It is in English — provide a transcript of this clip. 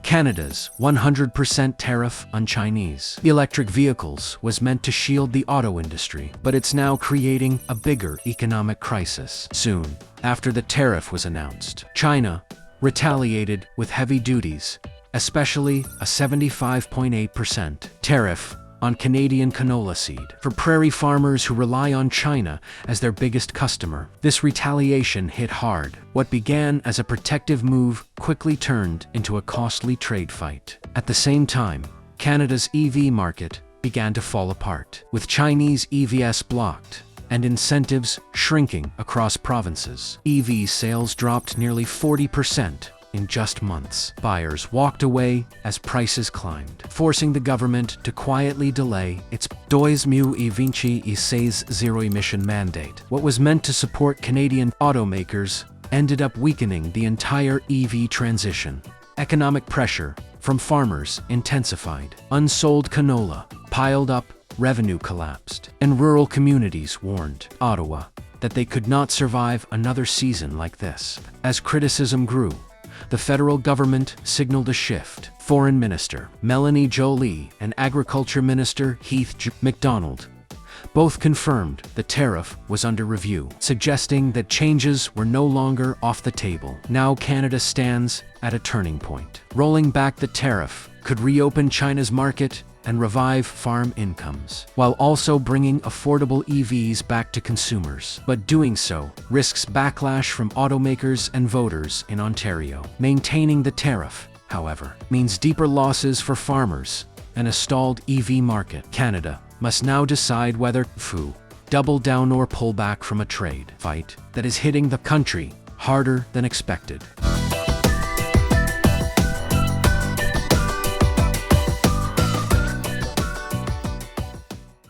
Canada's 100% tariff on Chinese electric vehicles was meant to shield the auto industry, but it's now creating a bigger economic crisis. Soon after the tariff was announced, China retaliated with heavy duties, especially a 75.8% tariff on Canadian canola seed. For prairie farmers who rely on China as their biggest customer, this retaliation hit hard. What began as a protective move quickly turned into a costly trade fight. At the same time, Canada's EV market began to fall apart, with Chinese EVs blocked and incentives shrinking across provinces. EV sales dropped nearly 40% in just months. Buyers walked away as prices climbed, forcing the government to quietly delay its 2026 zero-emission mandate. What was meant to support Canadian automakers ended up weakening the entire EV transition. Economic pressure from farmers intensified. Unsold canola piled up, revenue collapsed, and rural communities warned Ottawa that they could not survive another season like this. As criticism grew, the federal government signaled a shift. Foreign Minister Melanie Joly and Agriculture Minister Heath MacDonald both confirmed the tariff was under review, suggesting that changes were no longer off the table. Now Canada stands at a turning point. Rolling back the tariff could reopen China's market and revive farm incomes, while also bringing affordable EVs back to consumers. But doing so risks backlash from automakers and voters in Ontario. Maintaining the tariff, however, means deeper losses for farmers and a stalled EV market. Canada must now decide whether to double down or pull back from a trade fight that is hitting the country harder than expected.